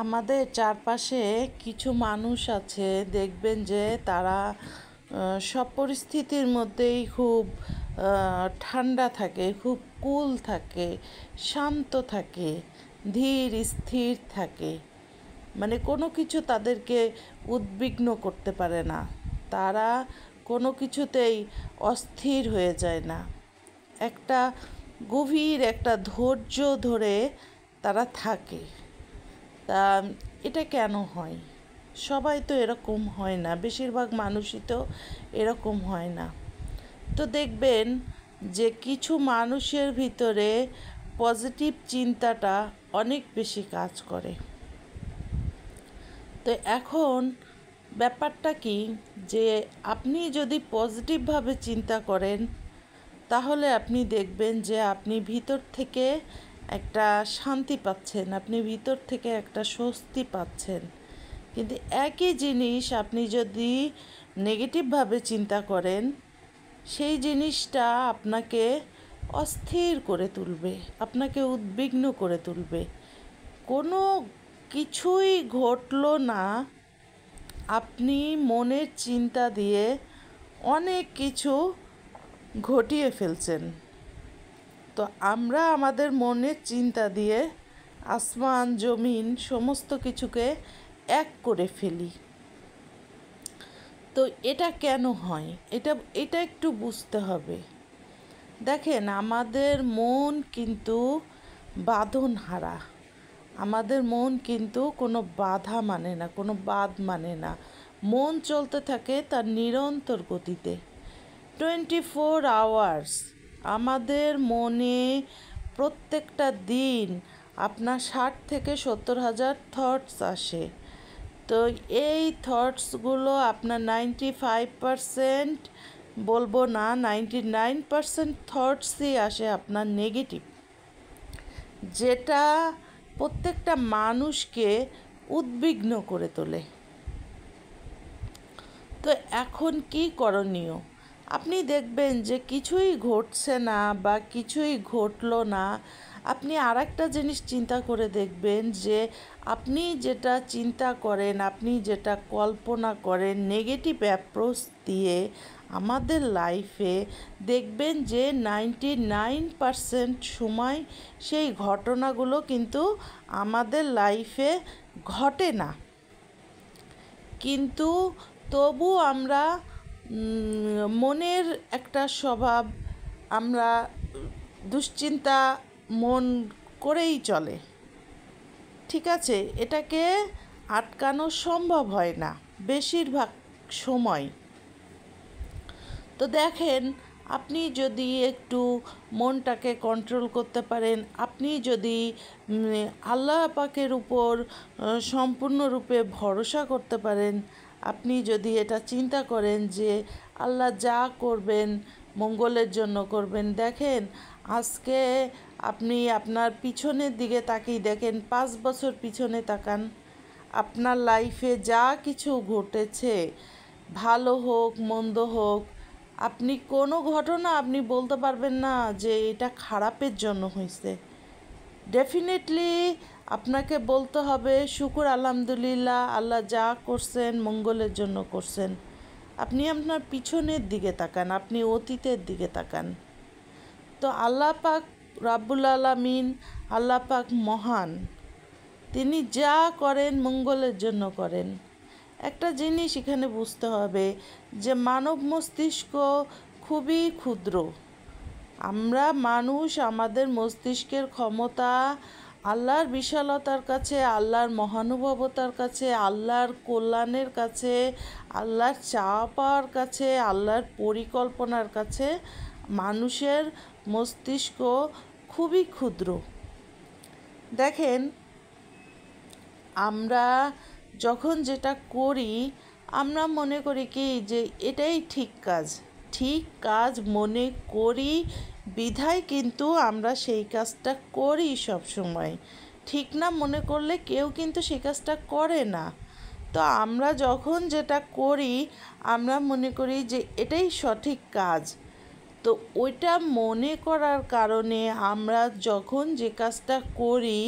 আমাদের চারপাশে কিছু মানুষ আছে, দেখবেন যে তারা সব পরিস্থিতির মধ্যেই খুব ঠান্ডা থাকে, খুব কুল থাকে, শান্ত থাকে, ধীর স্থির থাকে। মানে কোনো কিছু তাদেরকে উদ্বিগ্ন করতে পারে না। তারা কোনো কিছুতেই অস্থির হয়ে যায় না। একটা গভীর একটা ধৈর্য ধরে তারা থাকে। তা এটা কেন হয়? সবাই তো এরকম হয় না, বেশিরভাগ মানুষই তো এরকম হয় না। তো দেখবেন যে কিছু মানুষের ভিতরে পজিটিভ চিন্তাটা অনেক বেশি কাজ করে। তো এখন ব্যাপারটা কি, যে আপনি যদি পজিটিভভাবে চিন্তা করেন তাহলে আপনি দেখবেন যে আপনি ভিতর থেকে একটা শান্তি পাচ্ছেন, আপনি ভিতর থেকে একটা স্বস্তি পাচ্ছেন। কিন্তু একই জিনিস আপনি যদি নেগেটিভভাবে চিন্তা করেন, সেই জিনিসটা আপনাকে অস্থির করে তুলবে, আপনাকে উদ্বিগ্ন করে তুলবে। কোনো কিছুই ঘটলো না, আপনি মনের চিন্তা দিয়ে অনেক কিছু ঘটিয়ে ফেলছেন। তো আমরা আমাদের মনের চিন্তা দিয়ে আসমান জমিন সমস্ত কিছুকে এক করে ফেলি। তো এটা কেন হয়? এটা একটু বুঝতে হবে। দেখেন, আমাদের মন কিন্তু বাঁধনহারা। আমাদের মন কিন্তু কোনো বাধা মানে না, কোনো বাঁধ মানে না। মন চলতে থাকে তার নিরন্তর গতিতে, 24 আওয়ার্স। আমাদের মনে প্রত্যেকটা দিন আপনার 60,000 থেকে 70,000 থটস আসে। তো এই থটসগুলো আপনার 95%, বলবো না, 99% থটসই আসে আপনার নেগেটিভ, যেটা প্রত্যেকটা মানুষকে উদ্বিগ্ন করে তোলে। তো এখন কি করণীয়? আপনি দেখবেন যে কিছুই ঘটছে না বা কিছুই ঘটলো না, আপনি আরেকটা জিনিস চিন্তা করে দেখবেন যে আপনি যেটা চিন্তা করেন, আপনি যেটা কল্পনা করেন নেগেটিভ অ্যাপ্রোচ দিয়ে আমাদের লাইফে, দেখবেন যে 99% সময় সেই ঘটনাগুলো কিন্তু আমাদের লাইফে ঘটে না। কিন্তু তবু আমরা মনের একটা স্বভাব, আমরা দুশ্চিন্তা মন করেই চলে। ঠিক আছে, এটাকে আটকানো সম্ভব হয় না বেশিরভাগ সময়। তো দেখেন, আপনি যদি একটু মনটাকে কন্ট্রোল করতে পারেন, আপনি যদি আল্লাহ পাকের উপর সম্পূর্ণরূপে ভরসা করতে পারেন, আপনি যদি এটা চিন্তা করেন যে আল্লাহ যা করবেন মঙ্গলের জন্য করবেন। দেখেন, আজকে আপনি আপনার পিছনের দিকে তাকিয়ে দেখেন, 5 বছর পিছনে তাকান, আপনার লাইফে যা কিছু ঘটেছে, ভালো হোক মন্দ হোক, আপনি কোনো ঘটনা আপনি বলতে পারবেন না যে এটা খারাপের জন্য হয়েছে। ডেফিনেটলি আপনাকে বলতে হবে শুকর আলহামদুলিল্লাহ, আল্লাহ যা করছেন মঙ্গলের জন্য করছেন। আপনি আপনার পিছনের দিকে তাকান, আপনি অতীতের দিকে তাকান। তো আল্লাহ পাক রাব্বুল আলামিন, আল্লাহ পাক মহান, তিনি যা করেন মঙ্গলের জন্য করেন। একটা জিনিস এখানে বুঝতে হবে যে মানব মস্তিষ্ক খুবই ক্ষুদ্র। আমরা মানুষ, আমাদের মস্তিষ্কের ক্ষমতা আল্লাহর বিশালতার কাছে, আল্লাহর মহানুভবতার কাছে, আল্লাহর কল্যাণের কাছে, আল্লাহর চাওয়া পাওয়ার কাছে, আল্লাহর পরিকল্পনার কাছে মানুষের মস্তিষ্ক খুবই ক্ষুদ্র। দেখেন, আমরা যখন যেটা করি, আমরা মনে করি কি যে এটাই ঠিক কাজ মনে করি বিধায় কিন্তু আমরা সেই কাজটা করি সব সময়। ঠিক না মনে করলে কেউ কিন্তু সেই কাজটা করে না। তো আমরা যখন যেটা করি, আমরা মনে করি যে এটাই সঠিক কাজ। তো ওইটা মনে করার কারণে আমরা যখন যে কাজটা করি,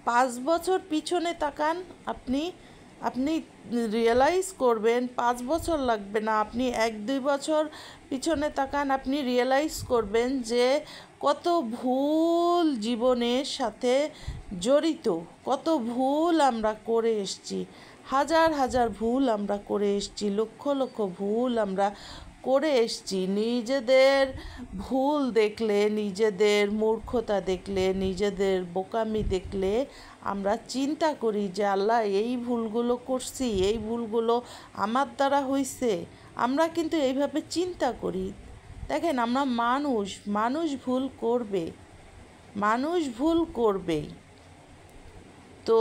5 বছর পিছনে তাকান, আপনি আপনি রিয়েলাইজ করবেন 5 বছর লাগবে না, আপনি 1-2 বছর পিছনে তাকান, আপনি রিয়েলাইজ করবেন যে কত ভুল জীবনের সাথে জড়িত, কত ভুল আমরা করে এসেছি, হাজার হাজার ভুল আমরা করে এসেছি, লক্ষ লক্ষ ভুল আমরা করে এসেছি। নিজেদের ভুল দেখলে, নিজেদের মূর্খতা দেখলে, নিজেদের বোকামি দেখলে আমরা চিন্তা করি যে আল্লাহ এই ভুলগুলো করছি, এই ভুলগুলো আমার দ্বারা হয়েছে। আমরা কিন্তু এইভাবে চিন্তা করি। দেখেন, আমরা মানুষ ভুল করবে, মানুষ ভুল করবেই। তো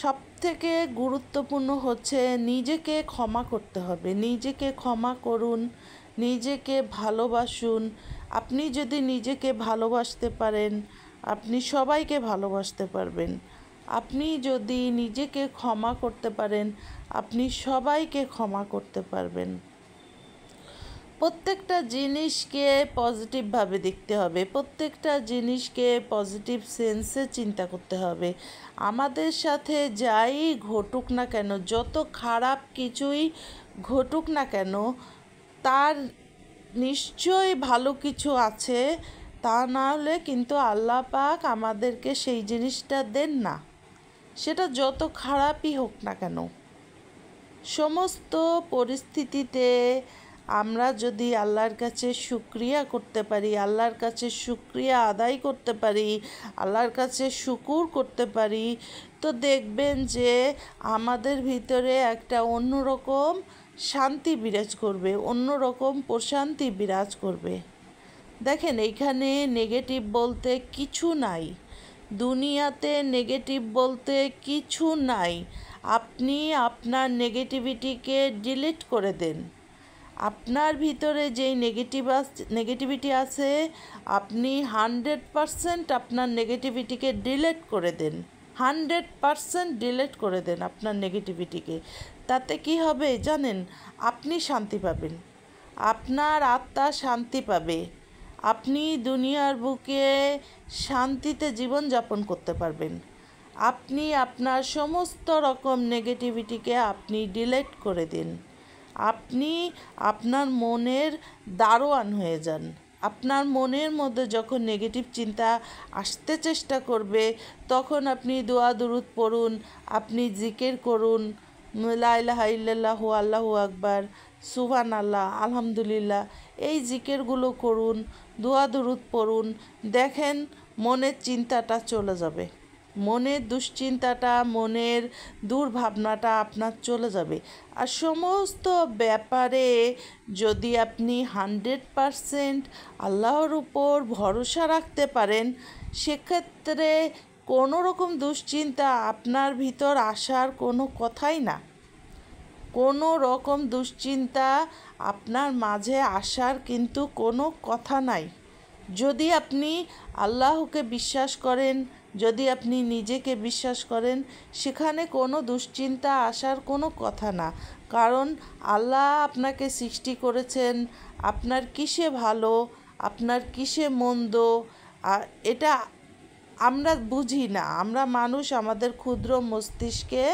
সবথেকে গুরুত্বপূর্ণ হচ্ছে নিজেকে ক্ষমা করতে হবে। নিজেকে ক্ষমা করুন, নিজেকে ভালোবাসুন। আপনি যদি নিজেকে ভালোবাসতে পারেন, আপনি সবাইকে ভালোবাসতে পারবেন। আপনি যদি নিজেকে ক্ষমা করতে পারেন, আপনি সবাইকে ক্ষমা করতে পারবেন। প্রত্যেকটা জিনিসকে পজিটিভভাবে দেখতে হবে, প্রত্যেকটা জিনিসকে পজিটিভ সেন্সে চিন্তা করতে হবে। আমাদের সাথে যাই ঘটুক না কেন, যত খারাপ কিছুই ঘটুক না কেন, তার নিশ্চয়ই ভালো কিছু আছে। তা না হলে কিন্তু আল্লাহ পাক আমাদেরকে সেই জিনিসটা দেন না, সেটা যত খারাপই হোক না কেন। সমস্ত পরিস্থিতিতে আমরা যদি আল্লাহর কাছে শুকরিয়া করতে পারি, আল্লাহর কাছে শুকরিয়া আদায় করতে পারি, আল্লাহর কাছে শুকুর করতে পারি, তো দেখবেন যে আমাদের ভিতরে একটা অন্যরকম শান্তি বিরাজ করবে, অন্যরকম প্রশান্তি বিরাজ করবে। দেখেন, এইখানে নেগেটিভ বলতে কিছু নাই, দুনিয়াতে নেগেটিভ বলতে কিছু নাই। আপনি আপনার নেগেটিভিটিকে ডিলিট করে দেন। আপনার ভিতরে যেই নেগেটিভিটি আছে, আপনি 100% আপনার নেগেটিভিটিকে ডিলিট করে দেন। 100% ডিলিট করে দেন আপনার নেগেটিভিটিকে। তাতে কি হবে জানেন? আপনি শান্তি পাবেন, আপনার আত্মা শান্তি পাবে, আপনি দুনিয়ার বুকে শান্তিতে জীবনযাপন করতে পারবেন। আপনি আপনার সমস্ত রকম নেগেটিভিটিকে আপনি ডিলিট করে দিন। আপনি আপনার মনের দারোয়ান হয়ে যান। আপনার মনের মধ্যে যখন নেগেটিভ চিন্তা আসতে চেষ্টা করবে, তখন আপনি দোয়া দুরূদ পড়ুন, আপনি জিকির করুন, লা ইলাহা ইল্লাল্লাহু আল্লাহু আকবার, সুবহানাল্লাহ, আলহামদুলিল্লাহ, এই জিকিরগুলো করুন, দোয়া দুরূদ পড়ুন। দেখেন, মনের চিন্তাটা চলে যাবে, মনের দুশ্চিন্তাটা, মনের দুর্ভাবনাটা আপনার চলে যাবে। আর সমস্ত ব্যাপারে যদি আপনি 100% আল্লাহর উপর ভরসা রাখতে পারেন, সেক্ষেত্রে কোনো রকম দুশ্চিন্তা আপনার ভিতর আসার কোনো কথাই না। কোনো রকম দুশ্চিন্তা আপনার মাঝে আসার কিন্তু কোনো কথা নাই। যদি আপনি আল্লাহকে বিশ্বাস করেন, যদি আপনি নিজেকে বিশ্বাস করেন, সেখানে কোনো দুশ্চিন্তা আসার কোনো কথা না। কারণ আল্লাহ আপনাকে সৃষ্টি করেছেন, আপনার কিসে ভালো, আপনার কিসে মন্দ, এটা আমরা বুঝি না। আমরা মানুষ, আমাদের ক্ষুদ্র মস্তিষ্কে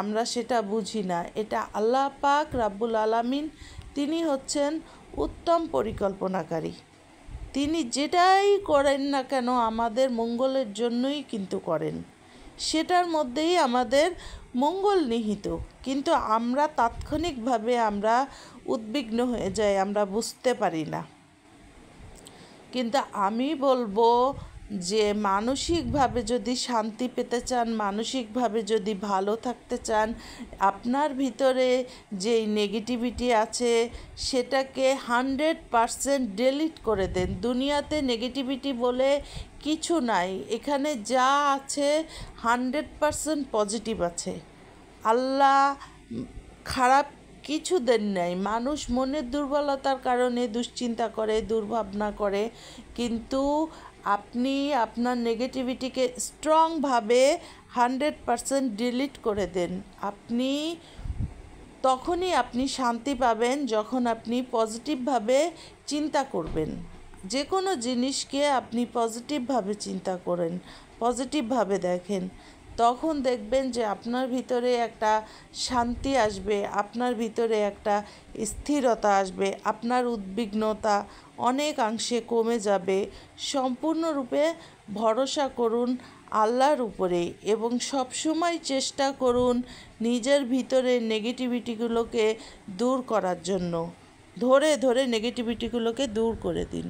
আমরা সেটা বুঝি না। এটা আল্লাহ পাক রাব্বুল আলামিন, তিনি হচ্ছেন উত্তম পরিকল্পনাকারী। তিনি যেটাই করেন না কেন আমাদের মঙ্গলের জন্যই কিন্তু করেন, সেটার মধ্যেই আমাদের মঙ্গল নিহিত। কিন্তু আমরা তাৎক্ষণিকভাবে আমরা উদ্বিগ্ন হয়ে যাই, আমরা বুঝতে পারি না। কিন্তু আমি বলবো যে মানসিকভাবে যদি শান্তি পেতে চান, মানসিকভাবে যদি ভালো থাকতে চান, আপনার ভিতরে যেই নেগেটিভিটি আছে সেটাকে 100% ডিলিট করে দেন। দুনিয়াতে নেগেটিভিটি বলে কিছু নাই, এখানে যা আছে 100% পজিটিভ আছে। আল্লাহ খারাপ কিছু দেন নাই। মানুষ মনের দুর্বলতার কারণে দুশ্চিন্তা করে, দুর্ভাবনা করে, কিন্তু আপনি আপনার নেগেটিভিটিকে স্ট্রংভাবে 100% ডিলিট করে দেন। তখনই আপনি শান্তি পাবেন যখন আপনি পজিটিভভাবে চিন্তা করবেন, যে কোনো জিনিসকে আপনি পজিটিভভাবে চিন্তা করেন, পজিটিভভাবে দেখেন, তখন দেখবেন যে আপনার ভিতরে একটা শান্তি আসবে, আপনার ভিতরে একটা স্থিরতা আসবে, আপনার উদ্বিগ্নতা অনেকাংশে কমে যাবে। সম্পূর্ণরূপে ভরসা করুন আল্লাহর উপরে এবং সবসময় চেষ্টা করুন নিজের ভিতরে নেগেটিভিটিগুলোকে দূর করার জন্য। ধরে ধরে নেগেটিভিটিগুলোকে দূর করে দিন।